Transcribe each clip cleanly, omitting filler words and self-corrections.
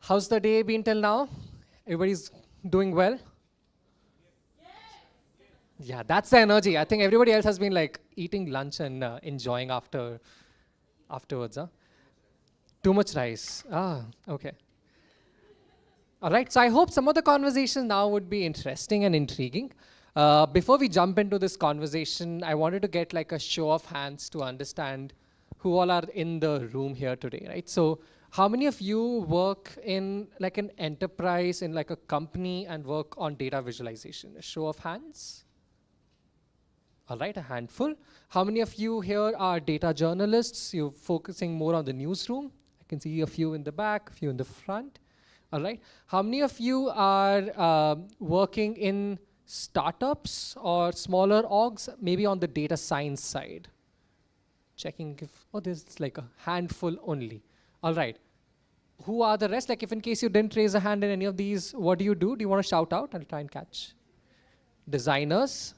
How's the day been till now? Everybody's doing well? Yeah, that's the energy. I think everybody else has been like eating lunch and enjoying afterwards. Huh? Too much rice. Ah, okay. All right, so I hope some of the conversations now would be interesting and intriguing. Before we jump into this conversation, I wanted to get like a show of hands to understand who all are in the room here today, right? So how many of you work in like an enterprise, in like a company and work on data visualization? A show of hands? All right, a handful. How many of you here are data journalists? You're focusing more on the newsroom. I can see a few in the back, a few in the front. All right. How many of you are working in startups or smaller orgs, maybe on the data science side? Checking if, oh, there's like a handful only. All right. Who are the rest? Like if in case you didn't raise a hand in any of these, what do you do? Do you want to shout out? I'll try and catch. Designers.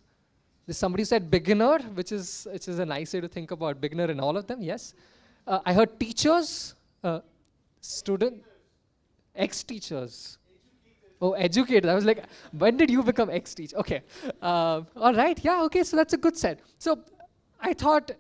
Somebody said beginner, which is a nice way to think about beginner in all of them, yes. I heard teachers, student, ex-teachers. Oh, educator. I was like, when did you become ex-teacher? Okay. All right. Yeah, okay. So that's a good set. So I thought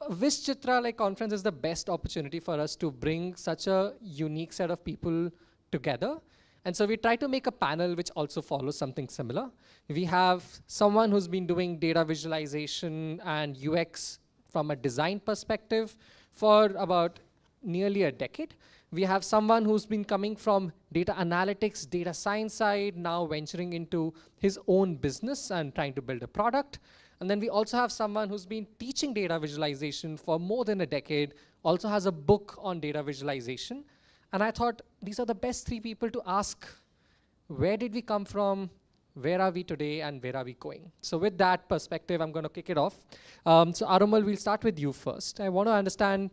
VizChitra like conference is the best opportunity for us to bring such a unique set of people together. And so we try to make a panel which also follows something similar. We have someone who's been doing data visualization and UX from a design perspective for about nearly a decade. We have someone who's been coming from data analytics, data science side, now venturing into his own business and trying to build a product. And then we also have someone who's been teaching data visualization for more than a decade, also has a book on data visualization. And I thought these are the best three people to ask, where did we come from, where are we today, and where are we going? So with that perspective, I'm going to kick it off. So Aromal, we'll start with you first. I want to understand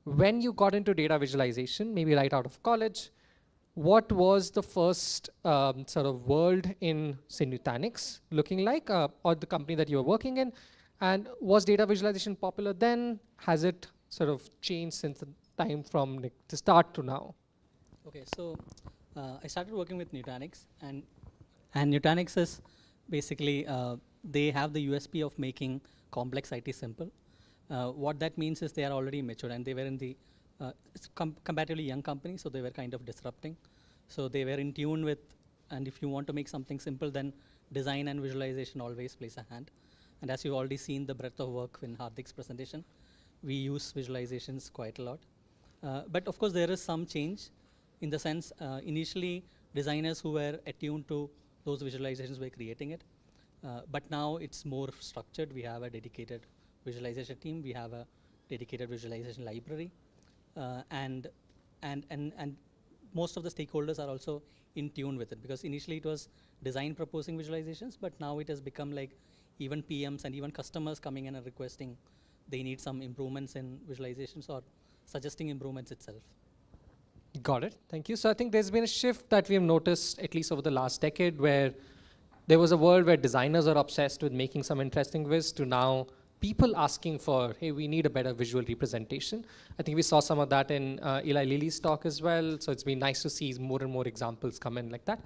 when you got into data visualization, maybe right out of college, what was the first sort of world in, say, Nutanix looking like, or the company that you were working in? And was data visualization popular then? Has it sort of changed since the time from the start to now? Okay, so I started working with Nutanix, and Nutanix is basically, they have the USP of making complex IT simple. What that means is they are already mature, and they were in the, it's comparatively young company, so they were kind of disrupting. So they were in tune with, and if you want to make something simple, then design and visualization always plays a hand. And as you've already seen the breadth of work in Karthik's presentation, we use visualizations quite a lot. But of course, there is some change in the sense, initially, designers who were attuned to those visualizations were creating it. But now it's more structured. We have a dedicated visualization team. We have a dedicated visualization library. And most of the stakeholders are also in tune with it, because initially it was design proposing visualizations, but now it has become like even PMs and even customers coming in and requesting they need some improvements in visualizations or suggesting improvements itself. Got it. Thank you. So I think there's been a shift that we have noticed, at least over the last decade, where there was a world where designers are obsessed with making some interesting viz to now people asking for, hey, we need a better visual representation. I think we saw some of that in Eli Lilly's talk as well. So it's been nice to see more and more examples come in like that.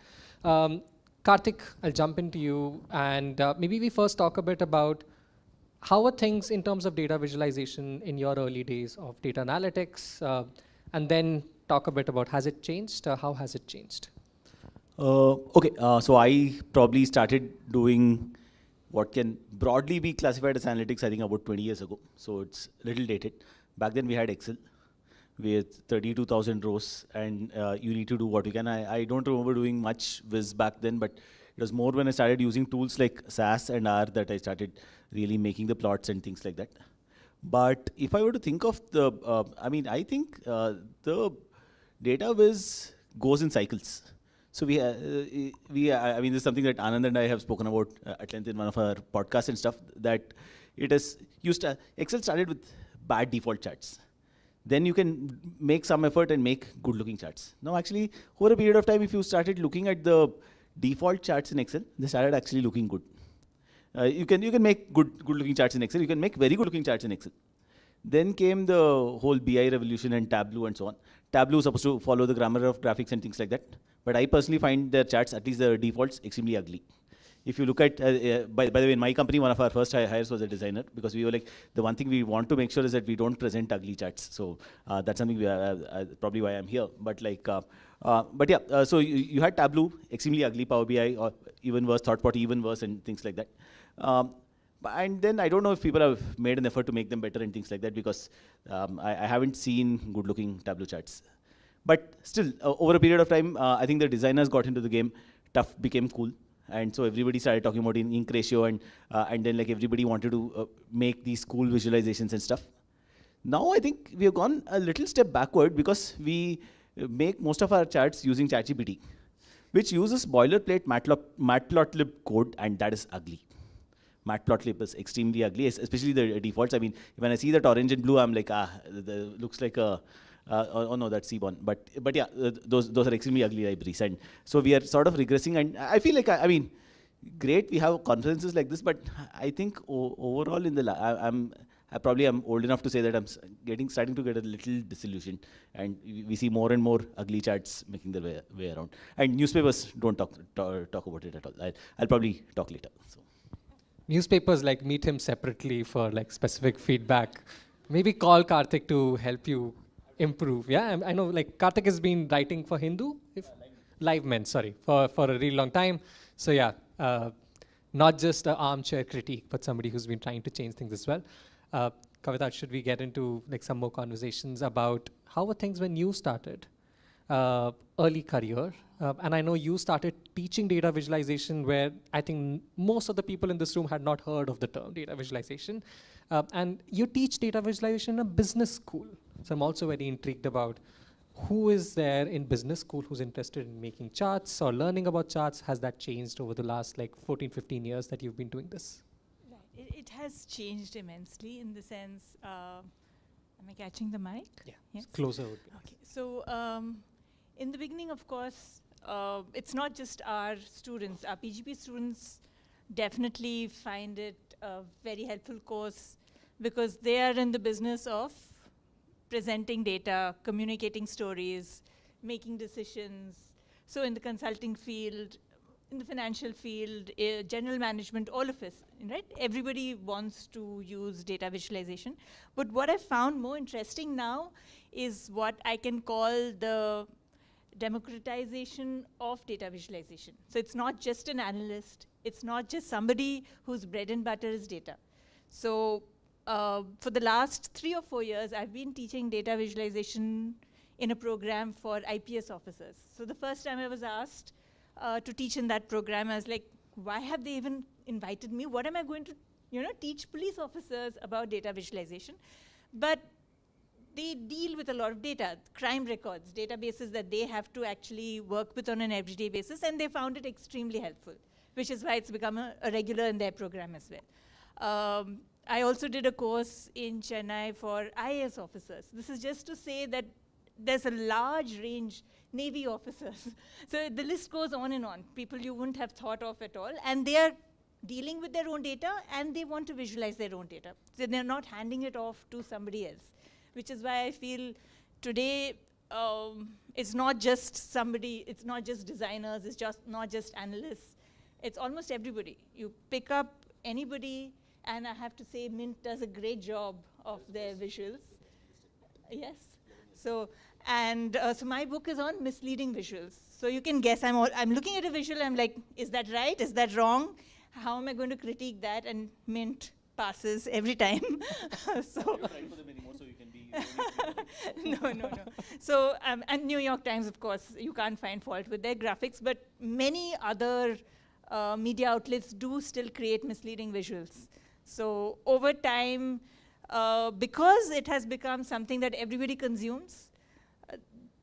Karthik, I'll jump into you. And maybe we first talk a bit about how are things in terms of data visualization in your early days of data analytics? And then talk a bit about, has it changed? How has it changed? Okay, so I probably started doing what can broadly be classified as analytics, I think about 20 years ago. So it's a little dated. Back then we had Excel with 32,000 rows, and you need to do what you can. I don't remember doing much Viz back then, but it was more when I started using tools like SAS and R that I started really making the plots and things like that. But if I were to think of the, I think the data viz goes in cycles. So I mean, this is something that Anand and I have spoken about at length in one of our podcasts and stuff, that it is used to, Excel started with bad default charts. Then you can make some effort and make good looking charts. Now actually, over a period of time, if you started looking at the default charts in Excel, they started actually looking good. You can make good looking charts in Excel. You can make very good looking charts in Excel. Then came the whole BI revolution and Tableau and so on. Tableau is supposed to follow the grammar of graphics and things like that. But I personally find their charts, at least the defaults, extremely ugly. If you look at, by the way, in my company, one of our first hires was a designer, because we were like, the one thing we want to make sure is that we don't present ugly charts. So that's something we are, probably why I'm here. But like, so you had Tableau, extremely ugly, Power BI, or even worse, ThoughtPot, even worse, and things like that. And then I don't know if people have made an effort to make them better and things like that, because I haven't seen good-looking Tableau charts. But still, over a period of time, I think the designers got into the game, tough became cool. And so everybody started talking about ink ratio, and then like everybody wanted to make these cool visualizations and stuff. Now I think we have gone a little step backward, because we make most of our charts using ChatGPT, which uses boilerplate matplotlib code, and that is ugly. Matplotlib is extremely ugly, especially the defaults. I mean, when I see that orange and blue, I'm like, looks like a, oh no, that's Cbon. But yeah, those are extremely ugly libraries. And so we are sort of regressing. And I feel like, I mean, great, we have conferences like this, but I think overall in the, I probably am old enough to say that I'm starting to get a little disillusioned. And we see more and more ugly charts making their way around. And newspapers don't talk about it at all. I'll probably talk later. So. Newspapers like meet him separately for like specific feedback. Maybe call Karthik to help you improve. Yeah, I know like Karthik has been writing for Hindu, Live Men, sorry, for a really long time. So yeah, not just an armchair critique, but somebody who's been trying to change things as well. Kavitha, should we get into like some more conversations about how were things when you started? Early career. And I know you started teaching data visualization, where I think most of the people in this room had not heard of the term data visualization. And you teach data visualization in a business school. So I'm also very intrigued about who is there in business school who's interested in making charts or learning about charts. Has that changed over the last like 14, 15 years that you've been doing this? Right. It has changed immensely in the sense, am I catching the mic? Yeah, yes? Closer would be nice. Okay, so in the beginning, of course, it's not just our students. Our PGP students definitely find it a very helpful course, because they are in the business of presenting data, communicating stories, making decisions. So in the consulting field, in the financial field, general management, all of us, right? Everybody wants to use data visualization. But what I found more interesting now is what I can call the democratization of data visualization. So it's not just an analyst. It's not just somebody whose bread and butter is data. So for the last 3 or 4 years, I've been teaching data visualization in a program for IPS officers. So the first time I was asked to teach in that program, I was like, why have they even invited me? What am I going to teach police officers about data visualization? But they deal with a lot of data, crime records, databases that they have to actually work with on an everyday basis, and they found it extremely helpful, which is why it's become a regular in their program as well. I also did a course in Chennai for IAS officers. This is just to say that there's a large range, Navy officers. So the list goes on and on, people you wouldn't have thought of at all, and they are dealing with their own data, and they want to visualize their own data. So they're not handing it off to somebody else, which is why I feel today it's not just somebody, it's not just designers, it's just not just analysts, it's almost everybody. You pick up anybody, and I have to say Mint does a great job of their visuals. Yes. So, and so my book is on misleading visuals. So you can guess, I'm looking at a visual, I'm like, is that right? Is that wrong? How am I going to critique that? And Mint passes every time. So no. So, and New York Times, of course, you can't find fault with their graphics, but many other media outlets do still create misleading visuals. So over time, because it has become something that everybody consumes,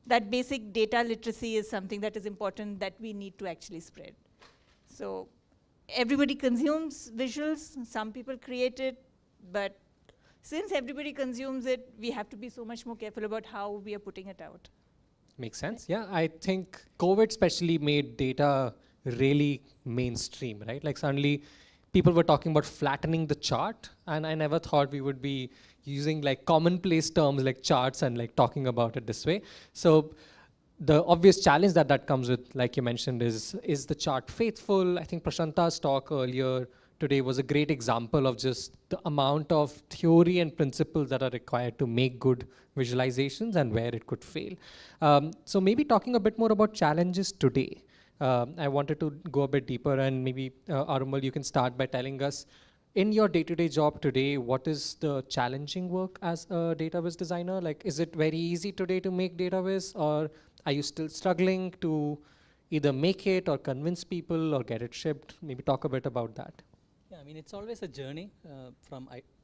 that basic data literacy is something that is important that we need to actually spread. So everybody consumes visuals, some people create it, but since everybody consumes it, we have to be so much more careful about how we are putting it out. Makes sense. Yeah, I think COVID especially made data really mainstream, right? Like suddenly people were talking about flattening the chart, and I never thought we would be using like commonplace terms like charts and like talking about it this way. So the obvious challenge that comes with, like you mentioned, is the chart faithful? I think Prashanta's talk earlier today was a great example of just the amount of theory and principles that are required to make good visualizations and where it could fail. So maybe talking a bit more about challenges today. I wanted to go a bit deeper, and maybe Aromal, you can start by telling us, in your day-to-day job today, what is the challenging work as a database designer? Like, is it very easy today to make database, or are you still struggling to either make it or convince people or get it shipped? Maybe talk a bit about that. Yeah, I mean, it's always a journey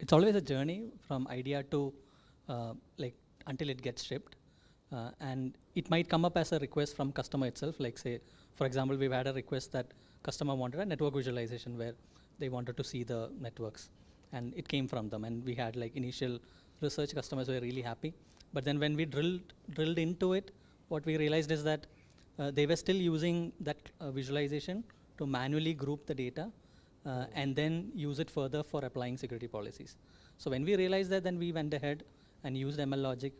it's always a journey from idea to like until it gets shipped. And it might come up as a request from customer itself. Like say, for example, we've had a request that customer wanted a network visualization where they wanted to see the networks, and it came from them. And we had like initial research, customers were really happy. But then when we drilled into it, what we realized is that they were still using that visualization to manually group the data and then use it further for applying security policies. So when we realized that, then we went ahead and used ML logic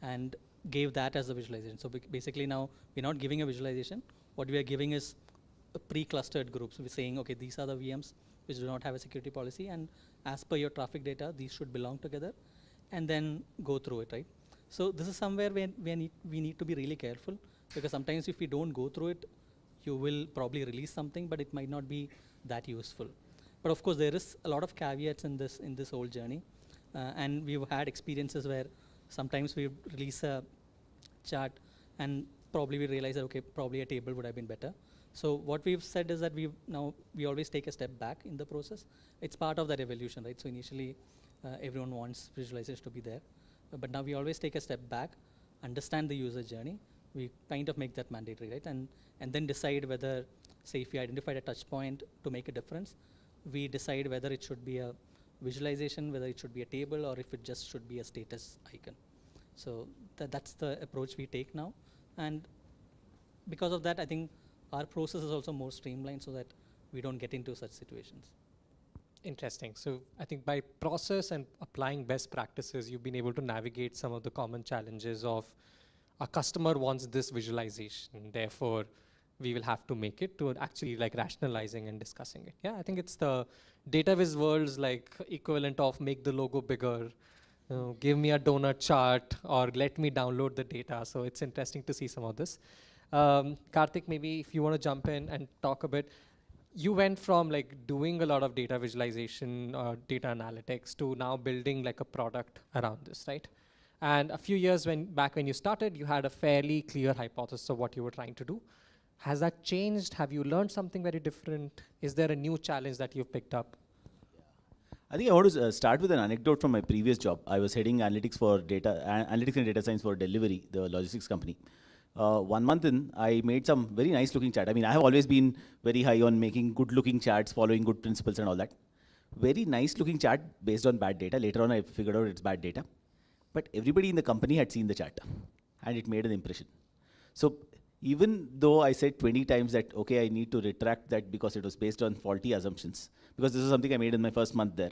and gave that as the visualization. So basically now we're not giving a visualization. What we are giving is a pre-clustered groups. We're saying, okay, these are the VMs which do not have a security policy, and as per your traffic data, these should belong together, and then go through it, right? So this is somewhere where we need to be really careful, because sometimes if we don't go through it, you will probably release something, but it might not be that useful. But of course, there is a lot of caveats in this whole journey, and we've had experiences where sometimes we release a chart and probably we realize that, okay, probably a table would have been better. So what we've said is that we always take a step back in the process. It's part of that evolution, right? So initially, everyone wants visualization to be there, but now we always take a step back, understand the user journey. We kind of make that mandatory, right? And then decide whether, say, if we identified a touch point to make a difference, we decide whether it should be a visualization, whether it should be a table, or if it just should be a status icon. So that's the approach we take now. And because of that, I think our process is also more streamlined so that we don't get into such situations. Interesting. So I think by process and applying best practices, you've been able to navigate some of the common challenges of a customer wants this visualization, therefore we will have to make it, to actually like rationalizing and discussing it. Yeah, I think it's the DataViz world's like equivalent of make the logo bigger, give me a donut chart, or let me download the data. So it's interesting to see some of this. Karthik, maybe if you want to jump in and talk a bit. You went from like doing a lot of data visualization or data analytics to now building like a product around this, right? And a few years back when you started, you had a fairly clear hypothesis of what you were trying to do. Has that changed? Have you learned something very different? Is there a new challenge that you've picked up? I think I want to start with an anecdote from my previous job. I was heading analytics and data science for Delivery, the logistics company. 1 month in, I made some very nice looking chart. I mean, I have always been very high on making good looking charts, following good principles and all that. Very nice looking chart based on bad data. Later on, I figured out it's bad data. But everybody in the company had seen the chart, and it made an impression. So even though I said 20 times that, okay, I need to retract that because it was based on faulty assumptions, because this is something I made in my first month there,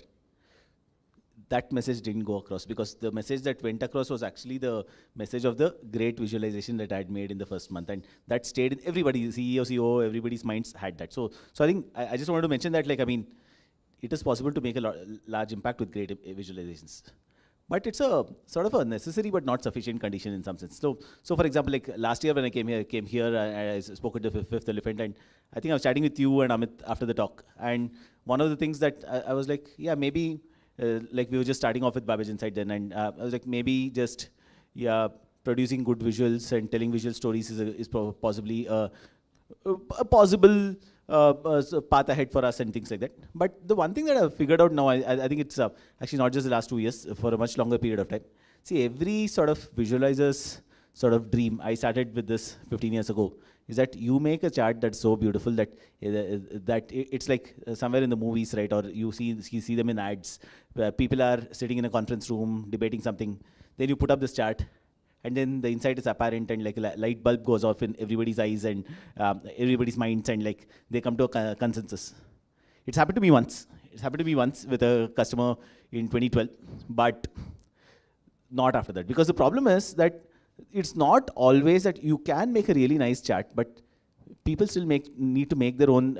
that message didn't go across, because the message that went across was actually the message of the great visualization that I had made in the first month. And that stayed in everybody, CEO, COO, everybody's minds had that. So I think I just wanted to mention that, like, I mean, it is possible to make a large impact with great visualizations. But it's a sort of a necessary but not sufficient condition in some sense. So for example, like last year when I came here, I spoke at the Fifth Elephant, and I think I was chatting with you and Amit after the talk. And one of the things that I was like, yeah, maybe, like we were just starting off with Babbage Insight then, and I was like, maybe just, yeah, producing good visuals and telling visual stories is possibly a possible path ahead for us and things like that. But the one thing that I've figured out now, I think it's actually not just the last 2 years, for a much longer period of time. See, every sort of visualizer's sort of dream, I started with this 15 years ago, is that you make a chart that's so beautiful that it's like somewhere in the movies, right? Or you see them in ads, where people are sitting in a conference room debating something. Then you put up this chart, and then the insight is apparent, and like a light bulb goes off in everybody's eyes and everybody's minds, and like they come to a consensus. It's happened to me once. It's happened to me once with a customer in 2012. But not after that. Because the problem is that it's not always that you can make a really nice chat, but people still need to make their own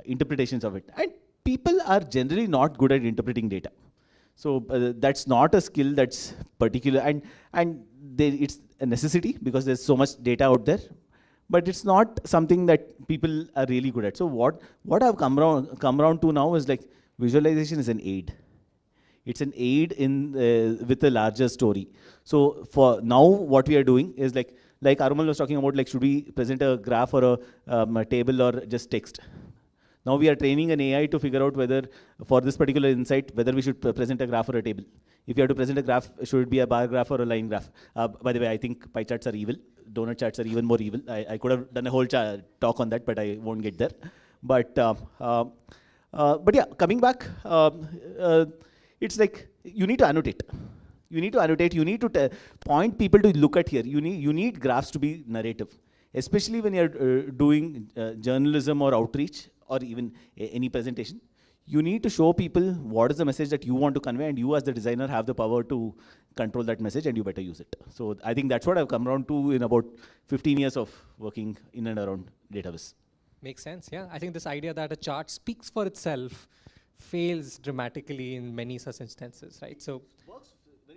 interpretations of it. And people are generally not good at interpreting data. So that's not a skill that's particular, and it's a necessity because there's so much data out there, but it's not something that people are really good at. So what I've come around to now is like visualization is an aid. It's an aid in with a larger story. So for now, what we are doing is like Aromal was talking about, like should we present a graph or a table or just text? Now we are training an AI to figure out whether, for this particular insight, whether we should present a graph or a table. If you have to present a graph, should it be a bar graph or a line graph? By the way, I think pie charts are evil. Donut charts are even more evil. I could have done a whole talk on that, but I won't get there. But yeah, coming back, it's like you need to annotate. You need to annotate. You need to point people to look at here. You need graphs to be narrative, especially when you're doing journalism or outreach, or even any presentation. You need to show people what is the message that you want to convey, and you as the designer have the power to control that message, and you better use it. So I think that's what I've come around to in about 15 years of working in and around dataviz. Makes sense, yeah. I think this idea that a chart speaks for itself fails dramatically in many such instances, right? So When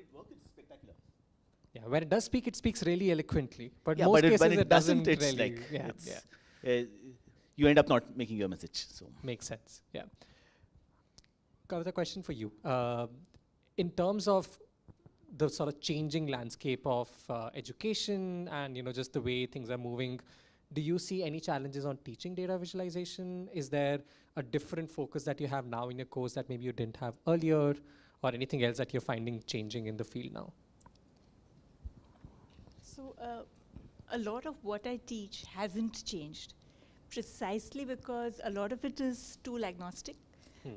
it works, it's spectacular. yeah, when it does speak, it speaks really eloquently. But Yeah, most cases when it doesn't it's really. like, Yeah, it's, yeah. You end up not making your message. So Makes sense, yeah. Kavitha, question for you. In terms of the sort of changing landscape of education and just the way things are moving, do you see any challenges on teaching data visualization? Is there a different focus that you have now in your course that maybe you didn't have earlier, or anything else that you're finding changing in the field now? So a lot of what I teach hasn't changed, precisely because a lot of it is tool agnostic.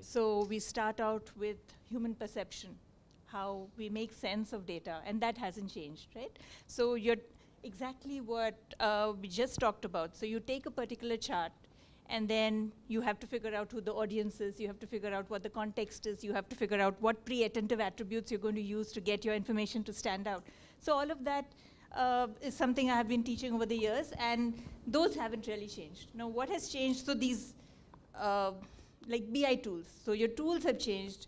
So we start out with human perception, how we make sense of data, and that hasn't changed, right? So you're exactly what we just talked about. So you take a particular chart, and then you have to figure out who the audience is, you have to figure out what the context is, you have to figure out what pre-attentive attributes you're going to use to get your information to stand out. So all of that is something I have been teaching over the years, and those haven't really changed. Now what has changed, so these like BI tools, so your tools have changed.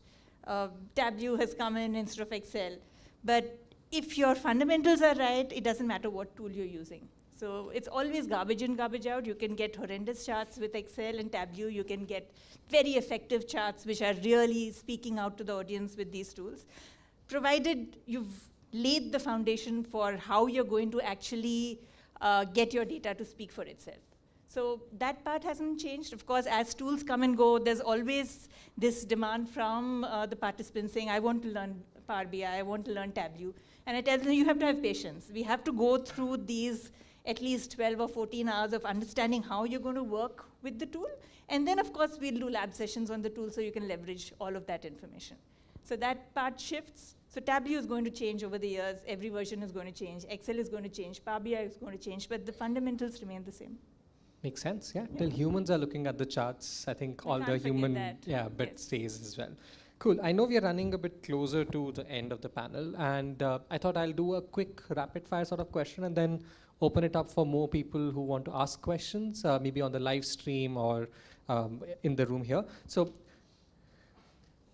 Tableau has come in instead of Excel, but if your fundamentals are right, it doesn't matter what tool you're using. So it's always garbage in, garbage out. You can get horrendous charts with Excel and Tableau. You can get very effective charts which are really speaking out to the audience with these tools, provided you've laid the foundation for how you're going to actually get your data to speak for itself. So that part hasn't changed. Of course, as tools come and go, there's always this demand from the participants saying, I want to learn Power BI, I want to learn Tableau. And I tell them, you have to have patience. We have to go through these at least 12 or 14 hours of understanding how you're going to work with the tool. And then, of course, we'll do lab sessions on the tool so you can leverage all of that information. So that part shifts. So Tableau is going to change over the years. Every version is going to change. Excel is going to change. Power BI is going to change. But the fundamentals remain the same. Makes sense, yeah. Till humans are looking at the charts, I think all the human bit stays as well. Cool. I know we are running a bit closer to the end of the panel, and I thought I'll do a quick rapid fire sort of question and then open it up for more people who want to ask questions, maybe on the live stream or in the room here. So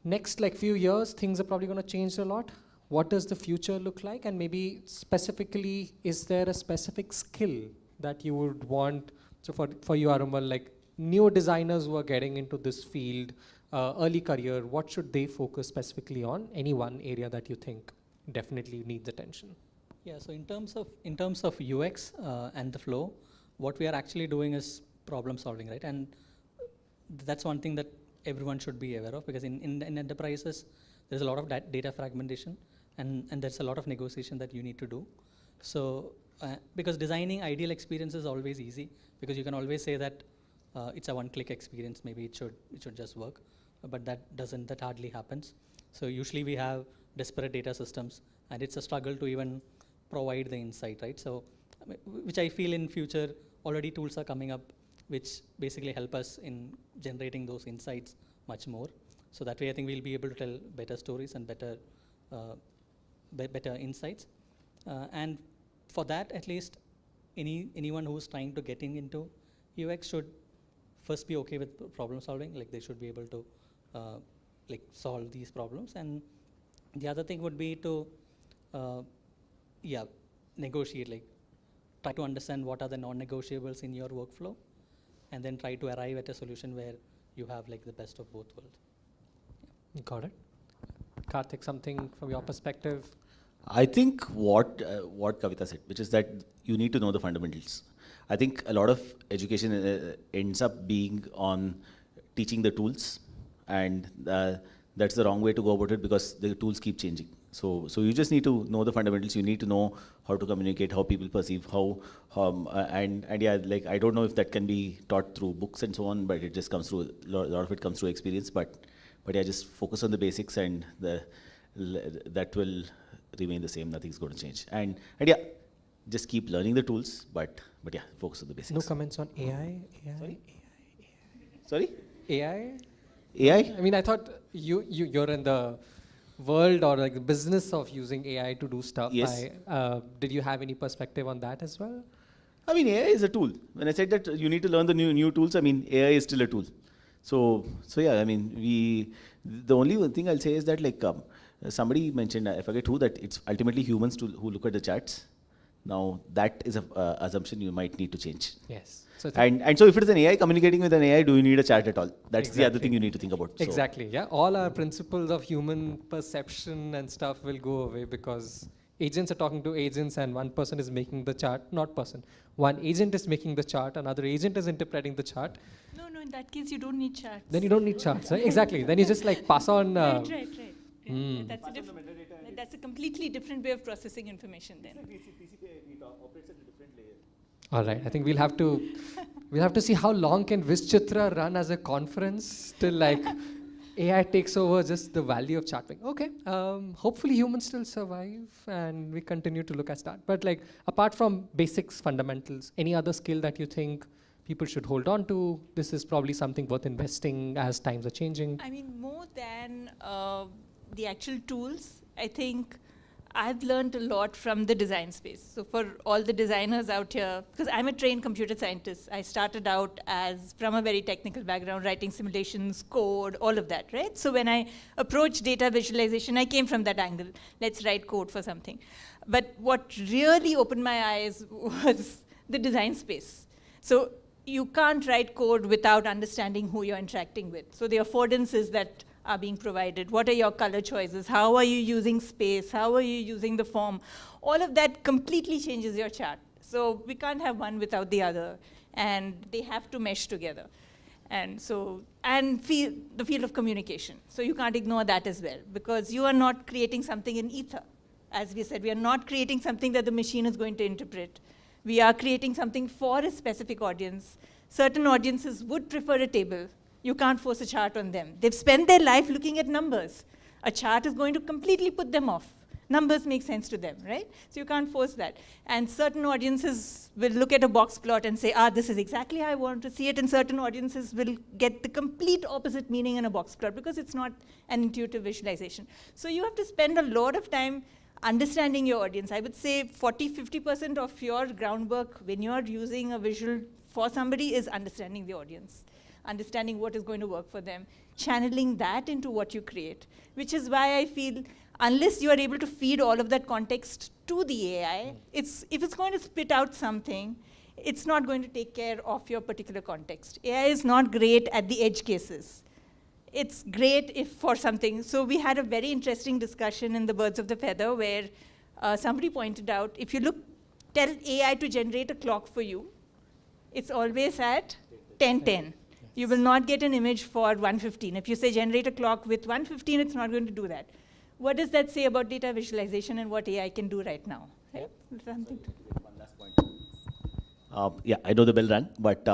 next few years, things are probably going to change a lot. What does the future look like? And maybe specifically, is there a specific skill that you would want? So for you, Aromal, like new designers who are getting into this field, early career, what should they focus specifically on? Any one area that you think definitely needs attention? Yeah, so in terms of UX and the flow, what we are actually doing is problem solving, right? And that's one thing that everyone should be aware of, because in enterprises, there's a lot of data fragmentation, and there's a lot of negotiation that you need to do. So because designing ideal experience is always easy, because you can always say that it's a one-click experience, maybe it should just work, but that hardly happens. So usually we have disparate data systems, and it's a struggle to even provide the insight, right? So which I feel in future already tools are coming up which basically help us in generating those insights much more. So that way I think we'll be able to tell better stories and better better insights. And for that, at least, anyone who's trying to get into UX should first be okay with problem solving. Like they should be able to like solve these problems. And the other thing would be to negotiate, like try to understand what are the non-negotiables in your workflow, and then try to arrive at a solution where you have like the best of both worlds. Got it. Karthik, something from your perspective? I think what Kavitha said, which is that you need to know the fundamentals. I think a lot of education ends up being on teaching the tools, and that's the wrong way to go about it because the tools keep changing. So you just need to know the fundamentals. You need to know how to communicate, how people perceive, and yeah, like I don't know if that can be taught through books and so on, but it just comes through, a lot of it comes through experience. But yeah, just focus on the basics, and that will remain the same. Nothing's going to change. And yeah, just keep learning the tools, but yeah, focus on the basics. No comments on AI? Sorry? AI? AI? I mean, I thought you're in the world or like the business of using AI to do stuff. Yes. Did you have any perspective on that as well? I mean, AI is a tool. When I said that you need to learn the new tools, I mean, AI is still a tool. So yeah, I mean, the only one thing I'll say is that like somebody mentioned, I forget who, that it's ultimately humans who look at the charts. Now that is a assumption you might need to change. Yes. So and so if it is an AI communicating with an AI, do you need a chart at all? That's the other thing you need to think about. So. Exactly. Yeah. All our principles of human perception and stuff will go away because agents are talking to agents, and one person is making the chart. One agent is making the chart. Another agent is interpreting the chart. No, in that case, you don't need charts. Then you don't need charts, right? Exactly. Then you just like pass on. Right. Yeah, that's a completely different way of processing information then. operates at a different layer. All right. I think we'll have to see how long can VizChitra run as a conference till like AI takes over just the value of charting. Okay. Hopefully humans still survive and we continue to look at that. But like apart from basics, fundamentals, any other skill that you think people should hold on to? This is probably something worth investing as times are changing. I mean, more than the actual tools, I think I've learned a lot from the design space. So for all the designers out here, because I'm a trained computer scientist, I started out from a very technical background, writing simulations, code, all of that, right? So when I approached data visualization, I came from that angle. Let's write code for something. But what really opened my eyes was the design space. So you can't write code without understanding who you're interacting with. So the affordances that are being provided, what are your color choices, how are you using space, how are you using the form, all of that completely changes your chart. So we can't have one without the other, and they have to mesh together. And the field of communication. So you can't ignore that as well, because you are not creating something in ether. As we said, we are not creating something that the machine is going to interpret. We are creating something for a specific audience. Certain audiences would prefer a table. You can't force a chart on them. They've spent their life looking at numbers. A chart is going to completely put them off. Numbers make sense to them, right? So you can't force that. And certain audiences will look at a box plot and say, this is exactly how I want to see it. And certain audiences will get the complete opposite meaning in a box plot because it's not an intuitive visualization. So you have to spend a lot of time understanding your audience. I would say 40–50% of your groundwork when you're using a visual for somebody is understanding the audience, understanding what is going to work for them, channeling that into what you create, which is why I feel unless you are able to feed all of that context to the AI, if it's going to spit out something, it's not going to take care of your particular context. AI is not great at the edge cases. It's great if for something. So we had a very interesting discussion in the Birds of the Feather where somebody pointed out, if you tell AI to generate a clock for you, it's always at 10:10. You will not get an image for 1:15. If you say generate a clock with 1:15, it's not going to do that. What does that say about data visualization and what AI can do right now? Right? Something One last point. Yeah, I know the bell rang, but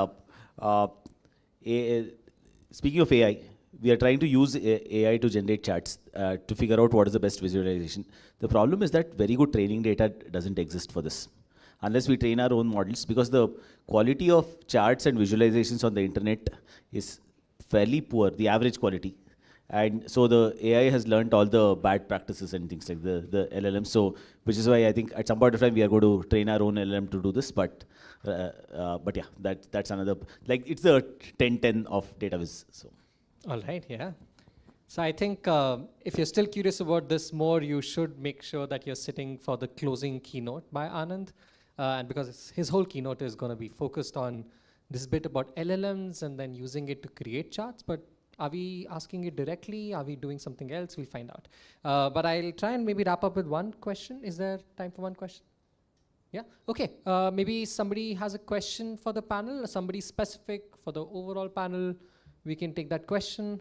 speaking of AI, we are trying to use AI to generate charts to figure out what is the best visualization. The problem is that very good training data doesn't exist for this. Unless we train our own models, because the quality of charts and visualizations on the internet is fairly poor, the average quality. And so the AI has learnt all the bad practices and things like the LLM. So, which is why I think at some point of time we are going to train our own LLM to do this. But yeah, that's another, like it's the 10-10 of DataViz. So. All right, yeah. So I think if you're still curious about this more, you should make sure that you're sitting for the closing keynote by Anand. And because his whole keynote is going to be focused on this bit about LLMs and then using it to create charts. But are we asking it directly? Are we doing something else? We'll find out. But I'll try and maybe wrap up with one question. Is there time for one question? Yeah, okay. Maybe somebody has a question for the panel, somebody specific for the overall panel. We can take that question.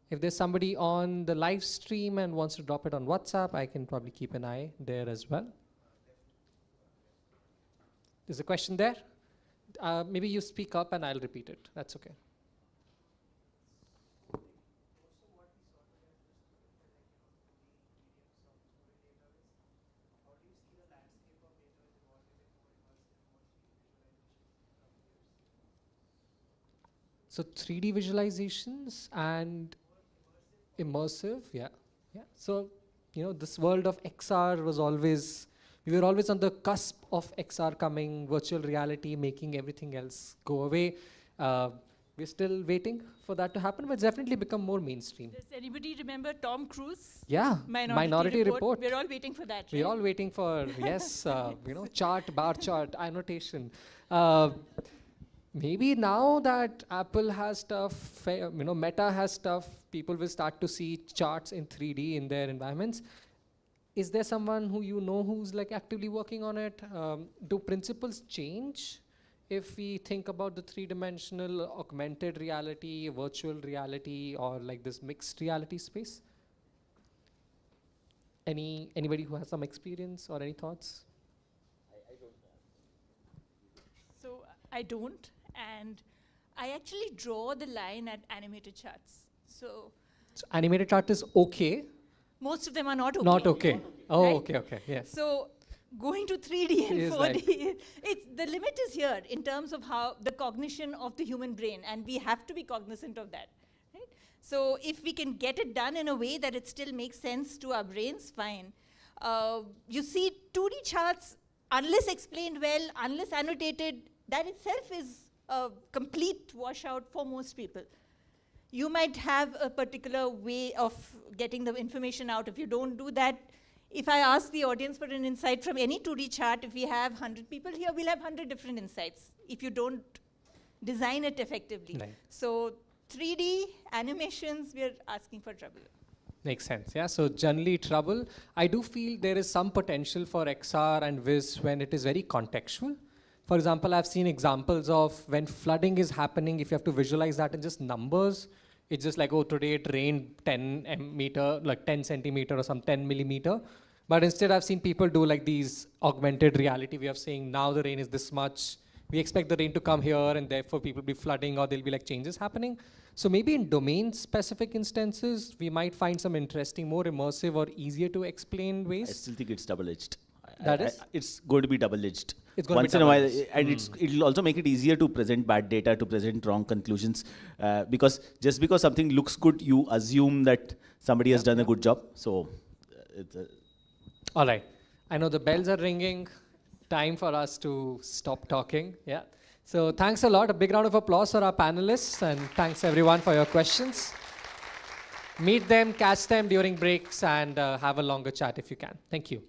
If there's somebody on the live stream and wants to drop it on WhatsApp, I can probably keep an eye there as well. There's a question there. Maybe you speak up and I'll repeat it. That's okay. So 3D visualizations and immersive, yeah. So, this world of XR was always, we were always on the cusp of XR coming, virtual reality, making everything else go away. We're still waiting for that to happen, but it's definitely become more mainstream. Does anybody remember Tom Cruise? Yeah, Minority Report. We're all waiting for that, We're right? all waiting for, yes, chart, bar chart, annotation. Maybe now that Apple has stuff, Meta has stuff, people will start to see charts in 3D in their environments. Is there someone who who's like actively working on it? Do principles change if we think about the three-dimensional augmented reality, virtual reality, or like this mixed reality space? Anybody who has some experience or any thoughts? So I don't, and I actually draw the line at animated charts. So Animated chart is okay. most of them are not okay. Not okay. Oh, Right? okay, yes. So going to 3D and Is 4D, the limit is here in terms of how the cognition of the human brain, and we have to be cognizant of that. Right? So if we can get it done in a way that it still makes sense to our brains, fine. You see 2D charts, unless explained well, unless annotated, that itself is a complete washout for most people. You might have a particular way of getting the information out. If you don't do that, if I ask the audience for an insight from any 2D chart, if we have 100 people here, we'll have 100 different insights if you don't design it effectively. Right. So 3D animations, we're asking for trouble. Makes sense, yeah. So generally trouble. I do feel there is some potential for XR and Viz when it is very contextual. For example, I've seen examples of when flooding is happening, if you have to visualize that in just numbers, it's just like, oh, today it rained 10 centimeter or some 10 millimeter. But instead I've seen people do like these augmented reality way of saying now the rain is this much. We expect the rain to come here and therefore people will be flooding or there'll be like changes happening. So maybe in domain specific instances, we might find some interesting, more immersive or easier to explain ways. I still think it's double-edged. It's going to be double-edged. It's going Once to be in a while, double-edged. and it'll also make it easier to present bad data, to present wrong conclusions, because just because something looks good, you assume that somebody has done a good job. So, All right. I know the bells are ringing. Time for us to stop talking. Yeah. So thanks a lot. A big round of applause for our panelists, and thanks everyone for your questions. Meet them, catch them during breaks, and have a longer chat if you can. Thank you.